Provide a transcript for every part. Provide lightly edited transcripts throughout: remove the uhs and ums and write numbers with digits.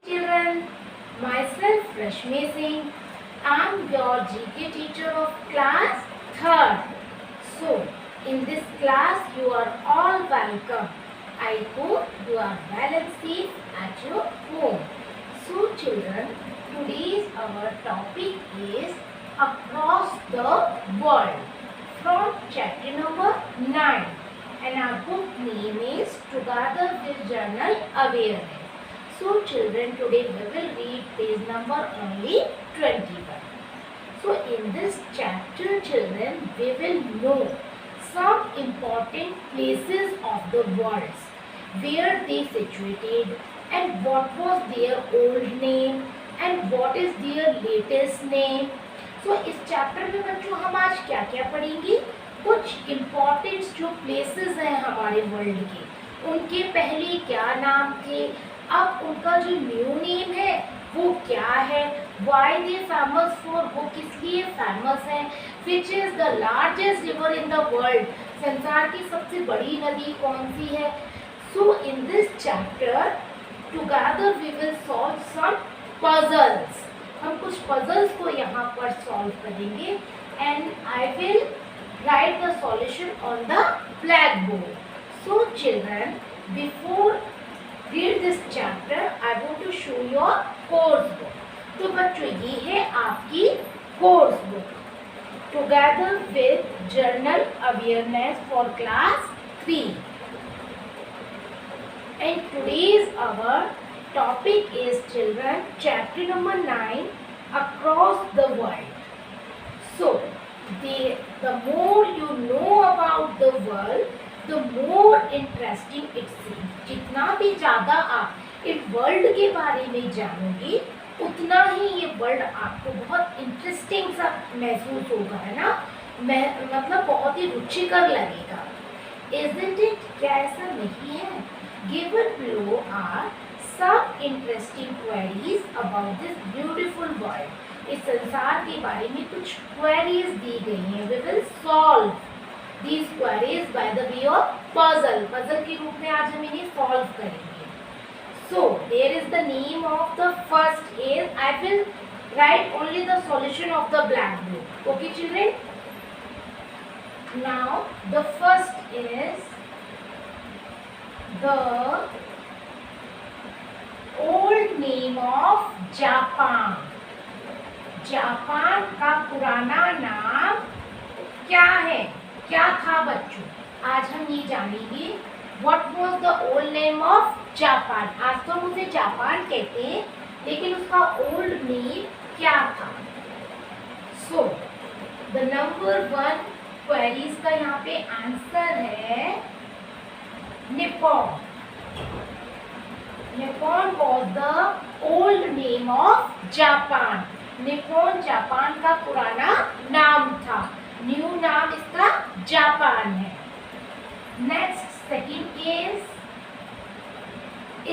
Children, myself Rashmi Singh. I am your GK teacher of class 3rd. So, in this class you are all welcome. I hope you are well and safe at your home. So children, today's our topic is Across the World from chapter number 9, and our book name is Together with Journal Awareness. So children, today we will read page number only 21. So in this chapter children, we will know some important places of the world, where they situated and what was their old name and what is their latest name. So इस chapter में बच्चों हम आज क्या क्या पढ़ेंगे, कुछ important जो प्लेसेस हैं हमारे वर्ल्ड के, उनके पहले क्या नाम थे, अब उनका जो न्यू नेम है वो क्या है, वाई दे फेमस फॉर, वो किस लिए फेमस है, which is the largest river in the world, संसार की सबसे बड़ी नदी कौन सी है. So in this chapter together we will solve some puzzles. हम कुछ पजल्स को यहाँ पर सॉल्व करेंगे and I will write the solution on the black board. So children, before read this chapter I want to show your course book. तो बच्चों ये है आपकी course book Together with Journal Awareness for class 3, and today's our topic is children chapter number 9, Across the World. So the more you know about the world, the more interesting it seems. जितना भी ज़्यादा आप इस world के बारे में जानोगे उतना ही ये वर्ल्ड आपको बहुत इंटरेस्टिंग सा महसूस होगा, है ना, मतलब बहुत ही रुचिकर लगेगा. Isn't it? क्या ऐसा नहीं है? Given below are some interesting queries about this beautiful world. इस संसार के बारे में कुछ क्वेरीज दी गई हैं. We will solve these queries by the way of puzzle. Puzzle के रूप में आज हम इन्हें solve करेंगे. So there is the name of the first is, I will write only the solution of the blackboard. Okay children? Now the first is the old name of Japan. Japan का पुराना नाम क्या है, क्या था बच्चों, आज हम ये जानेंगे. What was the old name of Japan? आज तो हम उसे जापान कहते हैं, लेकिन उसका old name क्या था. So the number 1 queries का यहाँ पे आंसर है Nippon. Nippon was the old name of Japan. Nippon Japan का पुराना नाम था, न्यू नाम इसका जापान है. Next second is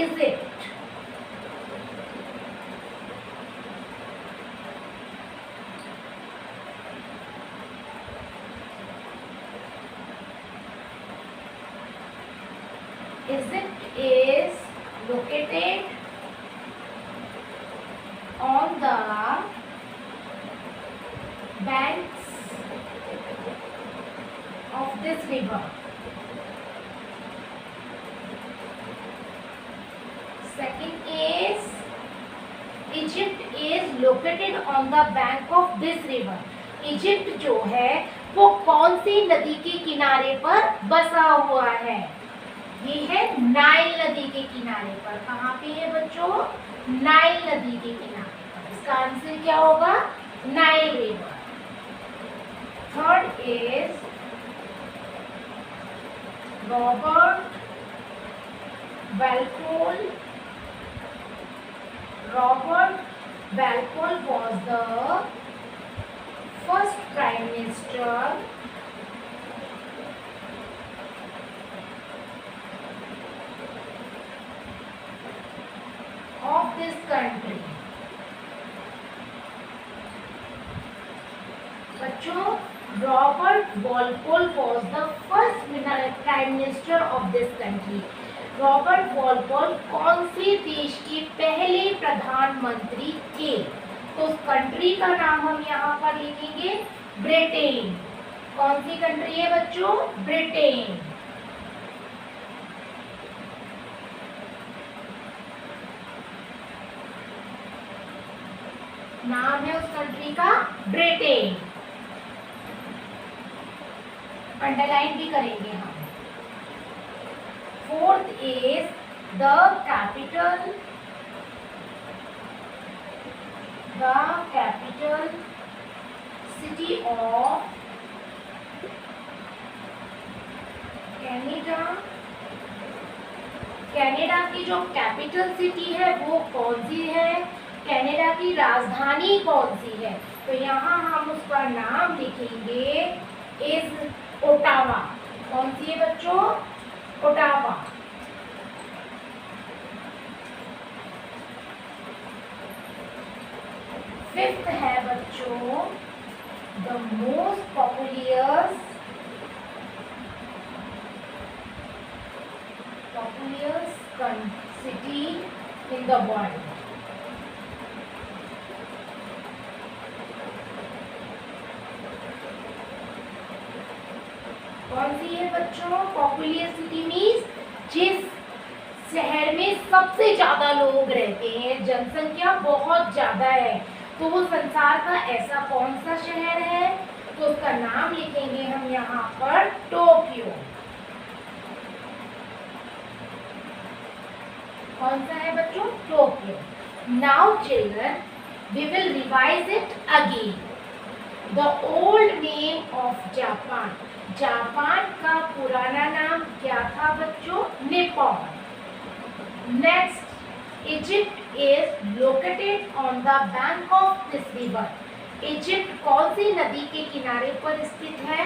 Egypt. Egypt is located on the banks of this river. Second is Egypt is located on the bank of this river. Egypt जो है वो कौन सी नदी के किनारे पर बसा हुआ है, ये है नाइल नदी के किनारे पर. कहाँ पे है बच्चों, नाइल नदी के किनारे पर. इसका आंसर क्या होगा, Nile river. Third is Robert Walpole. Robert Walpole was the first prime minister of this country. बच्चों, Robert Walpole was the first prime minister of this country. Robert Walpole कौन से देश के पहले प्रधानमंत्री थे? तो उस कंट्री का नाम हम यहाँ पर लिखेंगे ब्रिटेन। कौन सी कंट्री है बच्चों? ब्रिटेन। नाम है उस कंट्री का ब्रिटेन। अंडरलाइन भी करेंगे हम। Fourth is the capital city of Canada. Canada की जो कैपिटल सिटी है वो कौन सी है? कनाडा की राजधानी कौन सी है? तो यहाँ हम उसका नाम लिखेंगे इज ओटावा। कौन सी है बच्चों? ओटावा। फिफ्थ है बच्चों the most popular city in the world. कौन सी है बच्चों? पॉपुलर सिटी मीन्स जिस शहर में सबसे ज्यादा लोग रहते हैं, जनसंख्या बहुत ज्यादा है। तो वो संसार का ऐसा कौन सा शहर है? तो उसका नाम लिखेंगे हम यहाँ पर टोक्यो। कौन सा है बच्चों? Tokyo. Now children we will revise it again. The old name of Japan. Japan का पुराना नाम क्या था बच्चों? Nippon. Next, Egypt is located on the bank of this river. Egypt कौन सी नदी के किनारे पर स्थित है?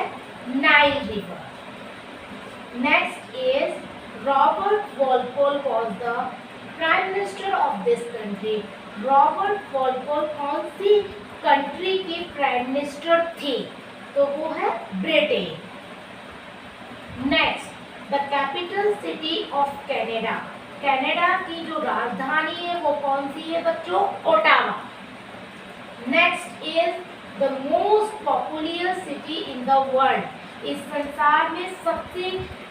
Nile river. Next is Robert Walpole was the prime minister of this country. Robert Walpole कौन सी कंट्री के प्राइम मिनिस्टर थे? तो वो है Britain. Next, the capital city of Canada. Canada की जो राजधानी है वो कौन सी है बच्चों? Ottawa. Next is the most popular city in the world. इस संसार में सबसे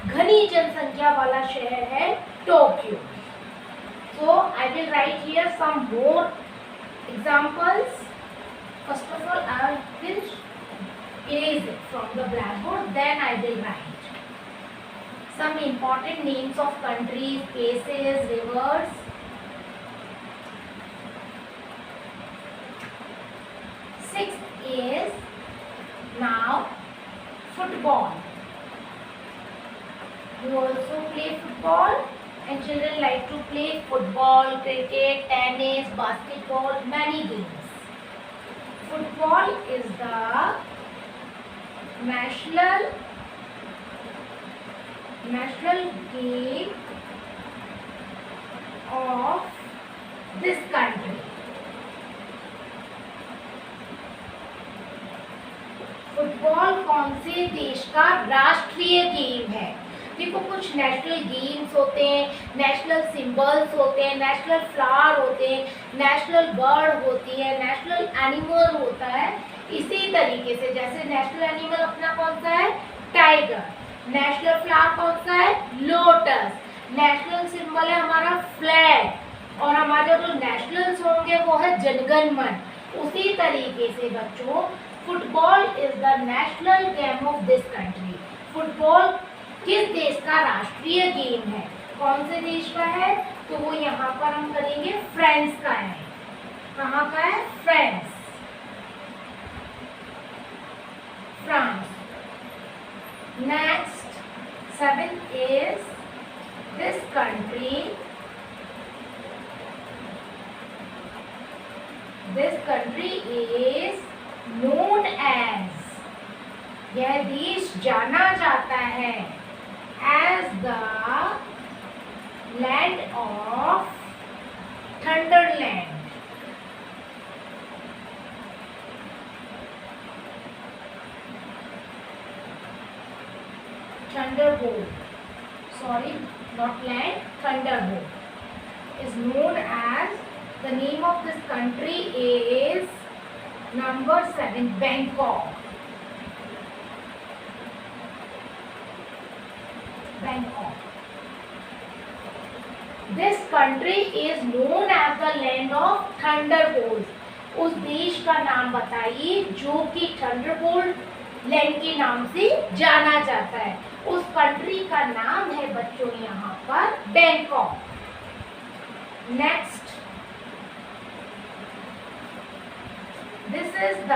घनी जनसंख्या वाला शहर है Tokyo. So I will write here some more examples. First of all I will erase it from the blackboard, then I will write some important names of countries, places, rivers. Sixth is now football. You also play football, and children like to play football, cricket, tennis, basketball, many games. Football is the national game of this country. Football कौन से देश का राष्ट्रीय game है? देखो, कुछ national games होते हैं, नेशनल सिंबल्स होते हैं, नेशनल फ्लावर होते हैं, नेशनल बर्ड होती है, नेशनल एनिमल होता है। इसी तरीके से जैसे नेशनल एनिमल अपना कौन सा है? टाइगर। नेशनल फ्लावर कौन सा है? लोटस। नेशनल सिंबल है हमारा फ्लैग। और हमारे जो नेशनल्स होंगे वो है जनगण मन। उसी तरीके से बच्चों, football is the national game of this country. Football किस देश का राष्ट्रीय गेम है? कौन से देश का है? तो वो यहाँ पर हम करेंगे फ्रांस का है। कहाँ का है? France. France. Next, seventh is this country. This country is known as, यह देश जाना जाता है as the land of Thunderland. Thunderbolt. Sorry. not land, thunderbolt, is known as, the name of this country is number 7, Bangkok. Bangkok. This country is known as the land of thunderbolts. उस देश का नाम बताइए जो कि Thunderbolt land के नाम से जाना जाता है। उस कंट्री का नाम है बच्चों यहाँ पर Bangkok. Next, this is the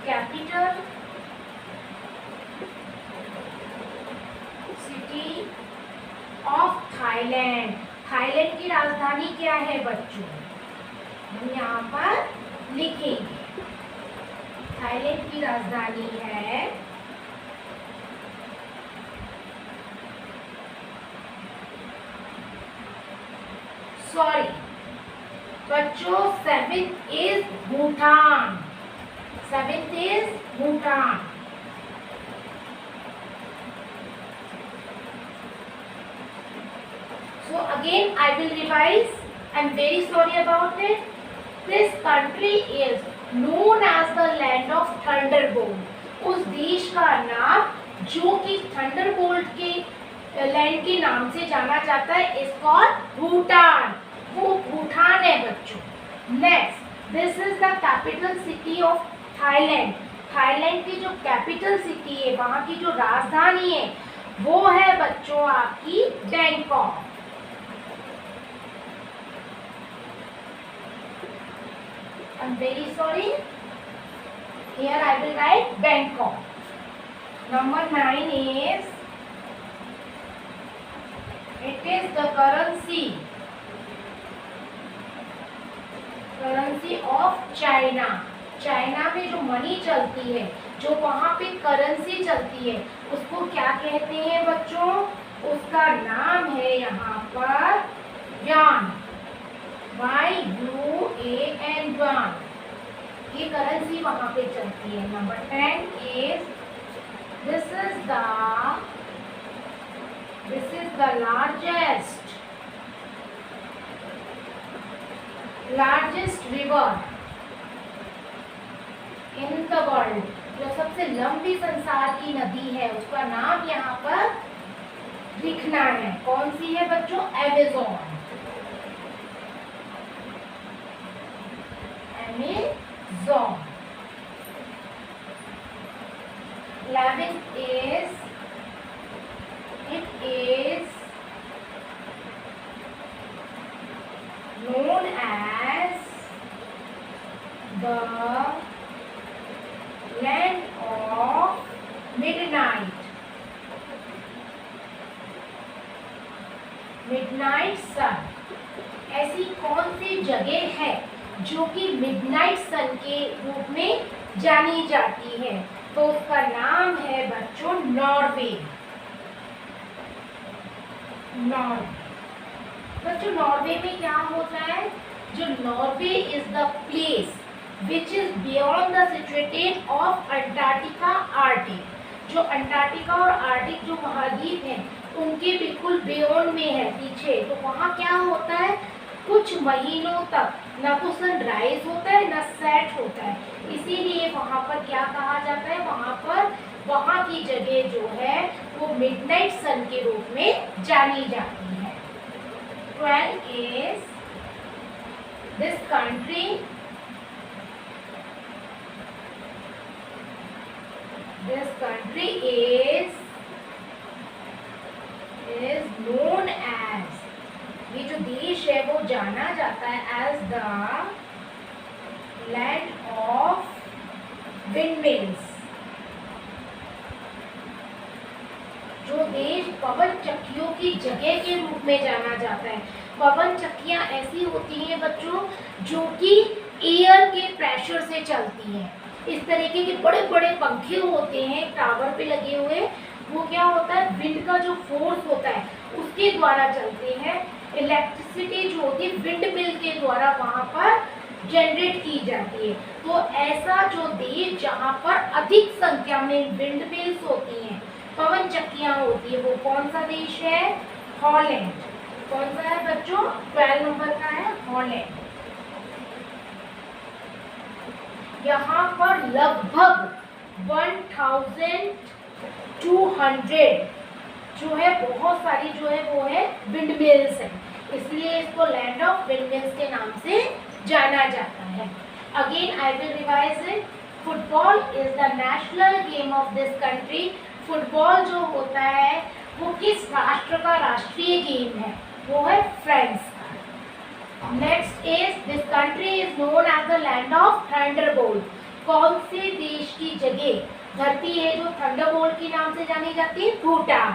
capital city of Thailand. Thailand की राजधानी क्या है बच्चों? हम यहाँ पर लिखेंगे। थाईलैंड की राजधानी है बच्चों 7th is Bhutan. 7th is Bhutan. So again I will revise. I'm very sorry about it. This country is known as the land of thunderbolt. उस देश का नाम जो कि थंडरबोल्ट के लैंड के नाम से जाना जाता है इज कॉल्ड भूटान। वो भूटान है बच्चों। Next, this is the capital city of Thailand. Thailand की जो कैपिटल सिटी है, वहाँ की जो राजधानी है वो है बच्चों आपकी Bangkok. I'm very sorry. Here I will write Bangkok. Number 9 is, it is the currency of China. China में जो मनी चलती है, जो वहाँ पे करेंसी चलती है, उसको क्या कहते हैं बच्चों? उसका नाम है यहाँ पर yuan। YUAN, yuan। ये करेंसी वहाँ पे चलती है। Number 10 is, this is the largest river in the world। जो सबसे लंबी संसार की नदी है उसका नाम यहाँ पर लिखना है। कौन सी है बच्चों? Amazon. Amazon। 11th is, it is known as the land of midnight। Midnight sun. ऐसी कौन सी जगह है जो कि मिडनाइट सन के रूप में जानी जाती है? तो उसका नाम है बच्चों नॉर्वे। बच्चों नॉर्वे में क्या होता है? जो Norway is the place which is beyond the situated of Antarctica Arctic. जो अंटार्कटिका और आर्टिक जो महाद्वीप हैं उनके बिल्कुल बियॉन्ड में है, पीछे। तो वहाँ क्या होता है? कुछ महीनों तक ना तो सनराइज होता है ना सेट होता है। इसीलिए वहाँ पर क्या कहा जाता है? वहाँ की जगह जो है वो मिडनाइट सन के रूप में जानी जाती है। 12 is, this country is known as, ये जो देश है वो जाना जाता है as the land of windmills. जो देश पवन चक्कियों की जगह के रूप में जाना जाता है। पवन चक्कियां ऐसी होती हैं बच्चों जो कि एयर के प्रेशर से चलती हैं। इस तरीके के बड़े बड़े पंखे होते हैं टावर पे लगे हुए, वो क्या होता है? विंड का जो फोर्स होता है उसके द्वारा चलते हैं। इलेक्ट्रिसिटी जो होती है विंड मिल के द्वारा वहाँ पर जनरेट की जाती है। तो ऐसा जो देश जहाँ पर अधिक संख्या में विंड मिल्स होती हैं, चक्कियां होती है वो कौन सा देश है? हॉलैंड। कौन सा है बच्चों? 12 नंबर का है हॉलैंड। यहाँ पर लगभग 1200 जो है बहुत सारी जो है वो है विंडमिल्स है, इसलिए इसको लैंड ऑफ विंडमिल्स के नाम से जाना जाता है। Again I will revise it. Football is the national game of this country. Football जो होता है वो किस राष्ट्र का राष्ट्रीय गेम है? वो है फ्रांस का। Next is this country is known as the land of thunderbolt. कौन से देश की जगह धरती है जो थंडरबोल्ट के नाम से जानी जाती है? Bhutan.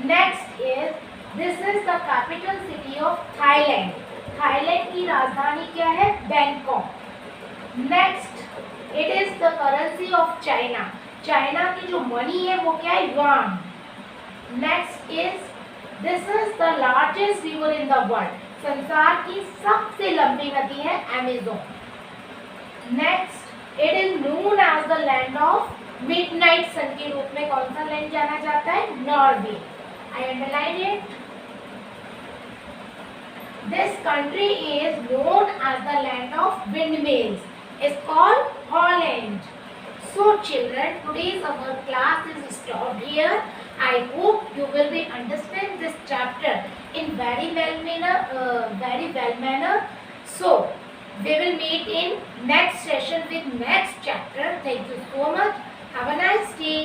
Next is this is the capital city of Thailand. Thailand की राजधानी क्या है? Bangkok. Next it is the currency of China. China की जो मनी है वो क्या है? Yuan. Next is this is the largest river in the world. संसार की सबसे लंबी नदी है Amazon. Next it is known as the land of midnight sun के रूप में कौन सा लैंड जाना जाता है? Norway. I underline it. This country is known as the land of windmills, is called Holland. So children, today's our class is stopped here. I hope you will be understand this chapter in very well manner. So we will meet in next session with next chapter. Thank you so much. Have a nice day.